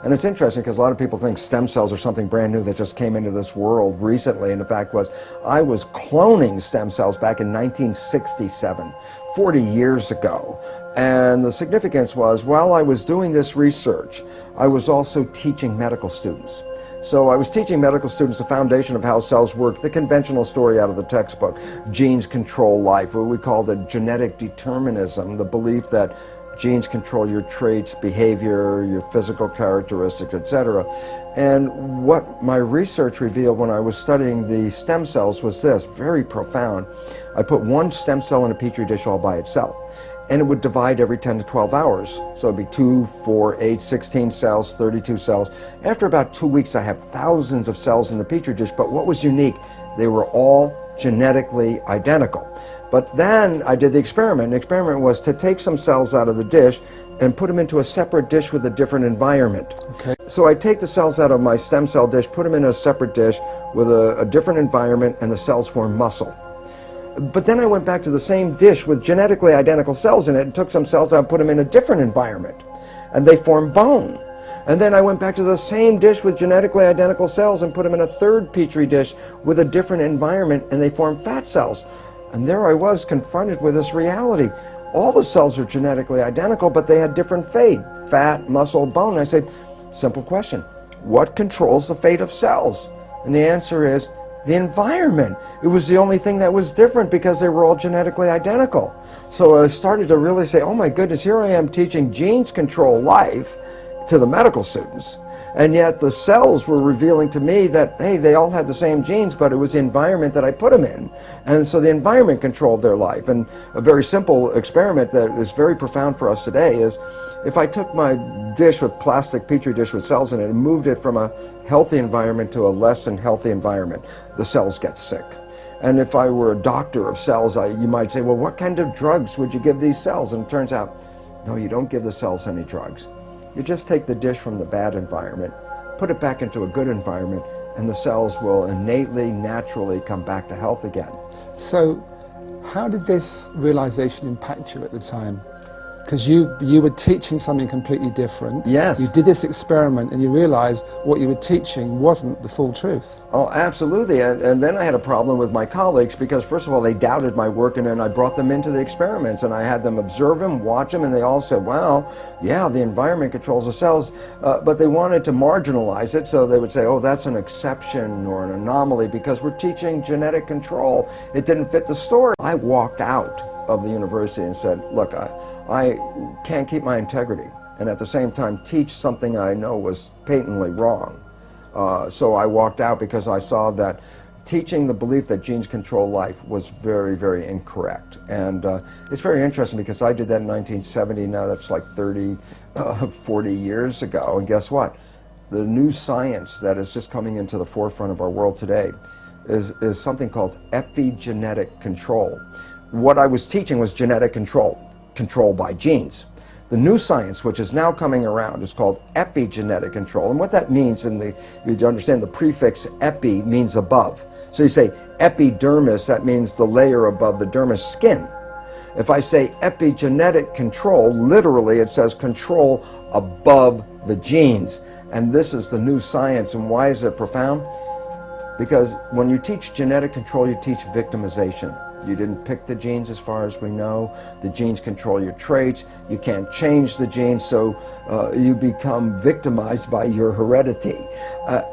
And it's interesting because a lot of people think stem cells are something brand new that just came into this world recently, and the fact was I was cloning stem cells back in 1967, 40 years ago. And the significance was, while I was doing this research, I was also teaching medical students. So I was teaching medical students the foundation of how cells work, the conventional story out of the textbook, genes control life, what we call the genetic determinism, the belief that genes control your traits, behavior, your physical characteristics, etc. And what my research revealed when I was studying the stem cells was this, very profound. I put one stem cell in a petri dish all by itself, and it would divide every 10 to 12 hours. So it'd be 2, 4, 8, 16 cells, 32 cells. After about 2 weeks, I have thousands of cells in the petri dish, but what was unique? They were all genetically identical. But then I did the experiment. The experiment was to take some cells out of the dish and put them into a separate dish with a different environment. Okay. So I take the cells out of my stem cell dish, put them in a separate dish with a different environment, and the cells form muscle. But then I went back to the same dish with genetically identical cells in it and took some cells out and put them in a different environment, and they formed bone. And then I went back to the same dish with genetically identical cells and put them in a third petri dish with a different environment, and they formed fat cells. And there I was confronted with this reality. All the cells are genetically identical, but they had different fate, fat, muscle, bone. And I said, simple question, what controls the fate of cells? And the answer is the environment. It was the only thing that was different because they were all genetically identical. So I started to really say, oh my goodness, here I am teaching genes control life to the medical students. And yet the cells were revealing to me that, hey, they all had the same genes, but it was the environment that I put them in. And so the environment controlled their life. And a very simple experiment that is very profound for us today is, if I took my dish with plastic petri dish with cells in it and moved it from a healthy environment to a less than healthy environment, the cells get sick. And if I were a doctor of cells, you might say, well, what kind of drugs would you give these cells? And it turns out, no, you don't give the cells any drugs. You just take the dish from the bad environment, put it back into a good environment, and the cells will innately, naturally come back to health again. So how did this realization impact you at the time? Because you were teaching something completely different. Yes. You did this experiment and you realized what you were teaching wasn't the full truth. Oh, absolutely. And then I had a problem with my colleagues because, first of all, they doubted my work, and then I brought them into the experiments and I had them observe them, watch them, and they all said, wow, yeah, the environment controls the cells, but they wanted to marginalize it, so they would say, oh, that's an exception or an anomaly because we're teaching genetic control. It didn't fit the story. I walked out of the university and said, look, I can't keep my integrity and at the same time teach something I know was patently wrong. So I walked out because I saw that teaching the belief that genes control life was very, very incorrect. And it's very interesting because I did that in 1970, now that's like 30, 40 years ago, and guess what? The new science that is just coming into the forefront of our world today is something called epigenetic control. What I was teaching was genetic control by genes. The new science, which is now coming around, is called epigenetic control. And what that means, you understand the prefix epi means above. So you say epidermis, that means the layer above the dermis, skin. If I say epigenetic control, literally it says control above the genes. And this is the new science. And why is it profound? Because when you teach genetic control, you teach victimization. You didn't pick the genes as far as we know. The genes control your traits. You can't change the genes, so you become victimized by your heredity.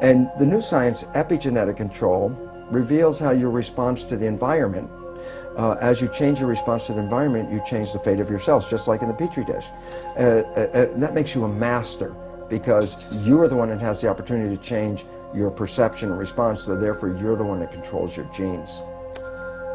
And the new science, epigenetic control, reveals how your response to the environment, as you change your response to the environment, you change the fate of your cells, just like in the Petri dish. That makes you a master because you are the one that has the opportunity to change your perception and response, so therefore you're the one that controls your genes.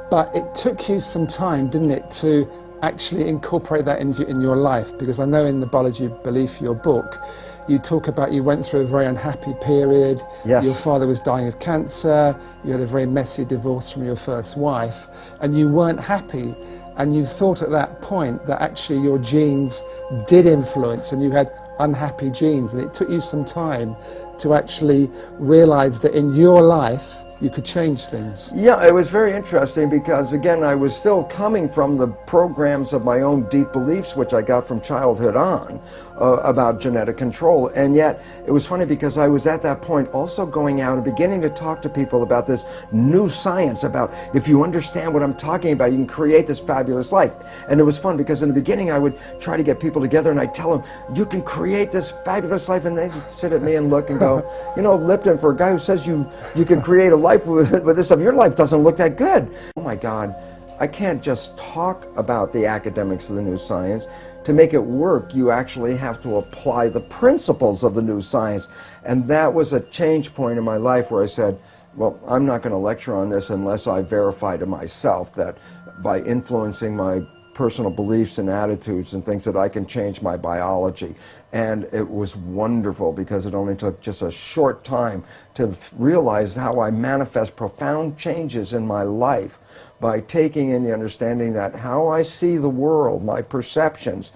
But it took you some time, didn't it, to actually incorporate that in your life? Because I know in the Biology of Belief, your book, you talk about you went through a very unhappy period. Yes. Your father was dying of cancer. You had a very messy divorce from your first wife, and you weren't happy. And you thought at that point that actually your genes did influence, and you had unhappy genes. And it took you some time to actually realize that in your life, you could change things. Yeah, it was very interesting because, again, I was still coming from the programs of my own deep beliefs, which I got from childhood on, about genetic control. And yet, it was funny because I was at that point also going out and beginning to talk to people about this new science, about if you understand what I'm talking about, you can create this fabulous life. And it was fun because in the beginning I would try to get people together and I'd tell them, you can create this fabulous life, and they'd sit at me and look and go, you know, Lipton, for a guy who says you can create a life with this stuff, your life doesn't look that good. Oh my God, I can't just talk about the academics of the new science. To make it work, you actually have to apply the principles of the new science. And that was a change point in my life where I said, well, I'm not going to lecture on this unless I verify to myself that by influencing my personal beliefs and attitudes and things that I can change my biology. And it was wonderful because it only took just a short time to realize how I manifest profound changes in my life by taking in the understanding that how I see the world, my perceptions,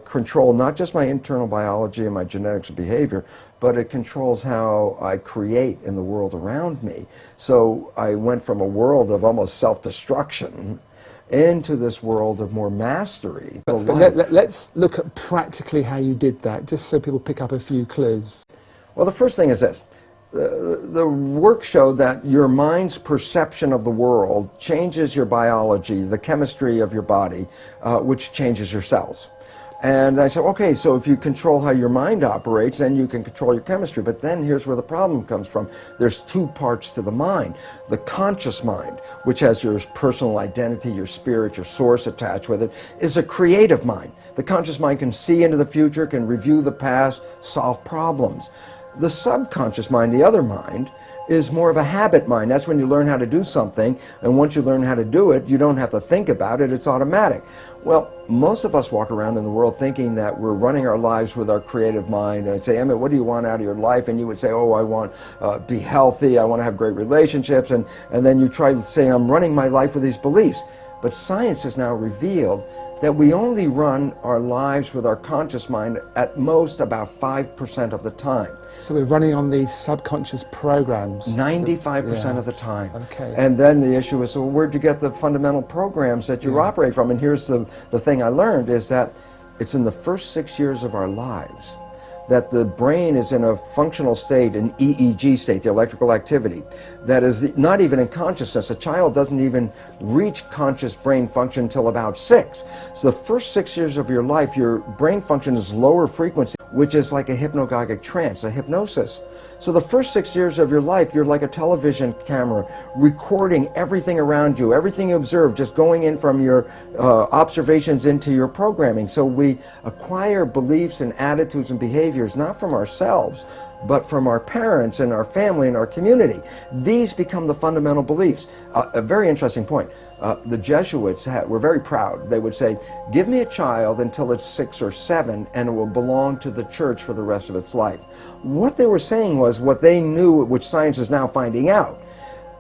control not just my internal biology and my genetics and behavior, but it controls how I create in the world around me. So I went from a world of almost self-destruction into this world of more mastery. But let's look at practically how you did that, just so people pick up a few clues. Well, the first thing is this. The work showed that your mind's perception of the world changes your biology, the chemistry of your body, which changes your cells. And I said, okay, so if you control how your mind operates, then you can control your chemistry. But then here's where the problem comes from. There's two parts to the mind. The conscious mind, which has your personal identity, your spirit, your source attached with it, is a creative mind. The conscious mind can see into the future, can review the past, solve problems. The subconscious mind, the other mind, is more of a habit mind. That's when you learn how to do something, and once you learn how to do it, you don't have to think about it, it's automatic. Well, most of us walk around in the world thinking that we're running our lives with our creative mind. And I'd say, Emmett, what do you want out of your life? And you would say, oh, I want to be healthy, I want to have great relationships, and then you try to say, I'm running my life with these beliefs. But science has now revealed that we only run our lives with our conscious mind at most about 5% of the time. So we're running on these subconscious programs. 95% of the time. Okay. And then the issue is, well, where'd you get the fundamental programs that you operate from? And here's the thing I learned is that it's in the first 6 years of our lives that the brain is in a functional state, an EEG state, the electrical activity, that is not even in consciousness. A child doesn't even reach conscious brain function until about 6. So the first 6 years of your life, your brain function is lower frequency, which is like a hypnagogic trance, a hypnosis. So the first 6 years of your life, you're like a television camera, recording everything around you, everything you observe, just going in from your observations into your programming. So we acquire beliefs and attitudes and behaviors, not from ourselves, but from our parents and our family and our community. These become the fundamental beliefs. A very interesting point. The Jesuits were very proud. They would say, give me a child until it's 6 or 7 and it will belong to the church for the rest of its life. What they were saying was what they knew, which science is now finding out.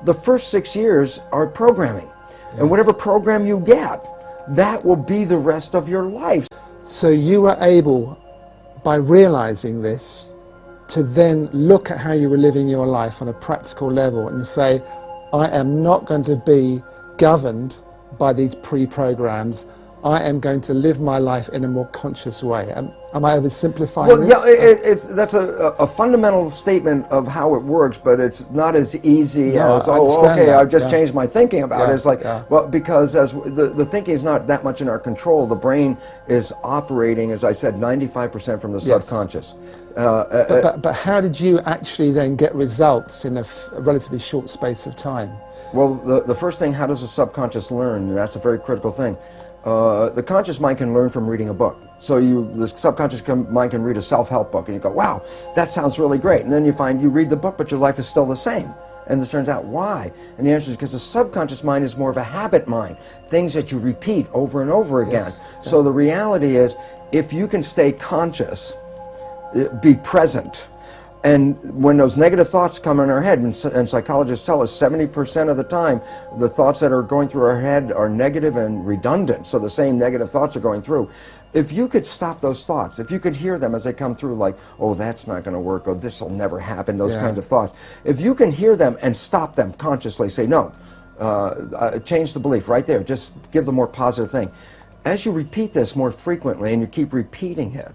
The first 6 years are programming. Yes. And whatever program you get, that will be the rest of your life. So you were able, by realizing this, to then look at how you were living your life on a practical level and say, I am not going to be governed by these pre-programs. I am going to live my life in a more conscious way. Am I oversimplifying this? Yeah, that's a fundamental statement of how it works, but it's not as easy as, oh, okay, I've just changed my thinking about it. It's like, well, because as the thinking is not that much in our control. The brain is operating, as I said, 95% from the subconscious. But how did you actually then get results in a relatively short space of time? Well, the first thing, how does the subconscious learn? And that's a very critical thing. The conscious mind can learn from reading a book. So the subconscious mind can read a self-help book and you go, wow, that sounds really great. And then you find you read the book, but your life is still the same. And it turns out, why? And the answer is because the subconscious mind is more of a habit mind, things that you repeat over and over again. Yes. So the reality is, if you can stay conscious, be present, And when those negative thoughts come in our head, and psychologists tell us 70% of the time, the thoughts that are going through our head are negative and redundant, so the same negative thoughts are going through. If you could stop those thoughts, if you could hear them as they come through, like, oh, that's not going to work, or this will never happen, those kinds of thoughts. If you can hear them and stop them consciously, say, no, change the belief right there, just give the more positive thing. As you repeat this more frequently and you keep repeating it,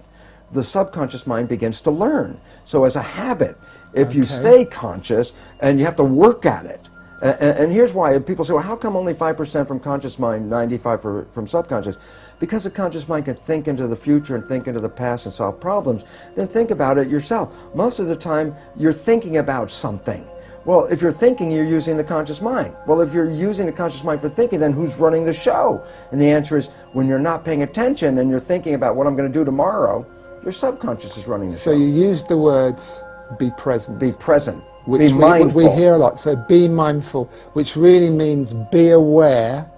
the subconscious mind begins to learn. So as a habit, if you stay conscious, and you have to work at it, and here's why. People say, well, how come only 5% from conscious mind, 95% from subconscious? Because the conscious mind can think into the future and think into the past and solve problems. Then think about it yourself. Most of the time, you're thinking about something. Well, if you're thinking, you're using the conscious mind. Well, if you're using the conscious mind for thinking, then who's running the show? And the answer is, when you're not paying attention and you're thinking about what I'm going to do tomorrow, your subconscious is running the show. So you used the words, be present. Be present. Which be mindful. We hear a lot. So be mindful, which really means be aware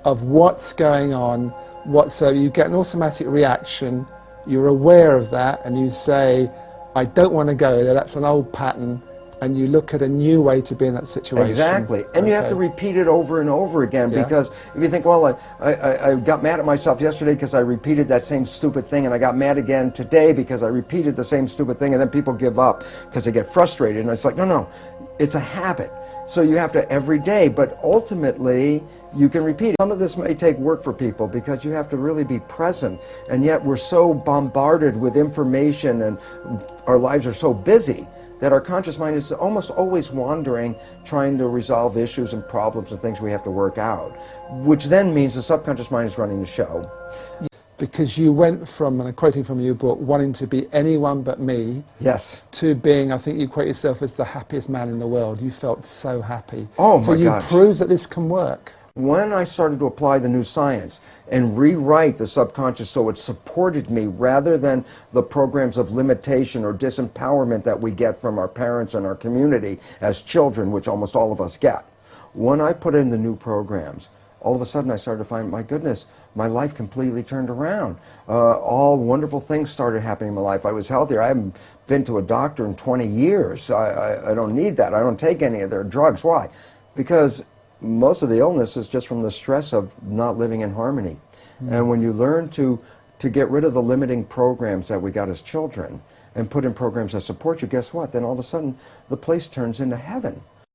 of what's going on. So you get an automatic reaction, you're aware of that, and you say, I don't want to go there, that's an old pattern, and you look at a new way to be in that situation. Exactly. And you have to repeat it over and over again, because if you think, well, I got mad at myself yesterday because I repeated that same stupid thing, and I got mad again today because I repeated the same stupid thing, and then people give up because they get frustrated. And it's like, no, it's a habit. So you have to every day, but ultimately you can repeat it. Some of this may take work for people because you have to really be present, and yet we're so bombarded with information and our lives are so busy that our conscious mind is almost always wandering, trying to resolve issues and problems and things we have to work out, which then means the subconscious mind is running the show. Because you went from, and I'm quoting from your book, wanting to be anyone but me, to being, I think you quote yourself as the happiest man in the world. You felt so happy. Oh my gosh. So you proved that this can work. When I started to apply the new science and rewrite the subconscious so it supported me rather than the programs of limitation or disempowerment that we get from our parents and our community as children, which almost all of us get. When I put in the new programs, all of a sudden I started to find, my goodness, my life completely turned around. All wonderful things started happening in my life. I was healthier. I haven't been to a doctor in 20 years. I don't need that. I don't take any of their drugs. Why? Because most of the illness is just from the stress of not living in harmony. And when you learn to get rid of the limiting programs that we got as children and put in programs that support you, guess what? Then all of a sudden the place turns into heaven.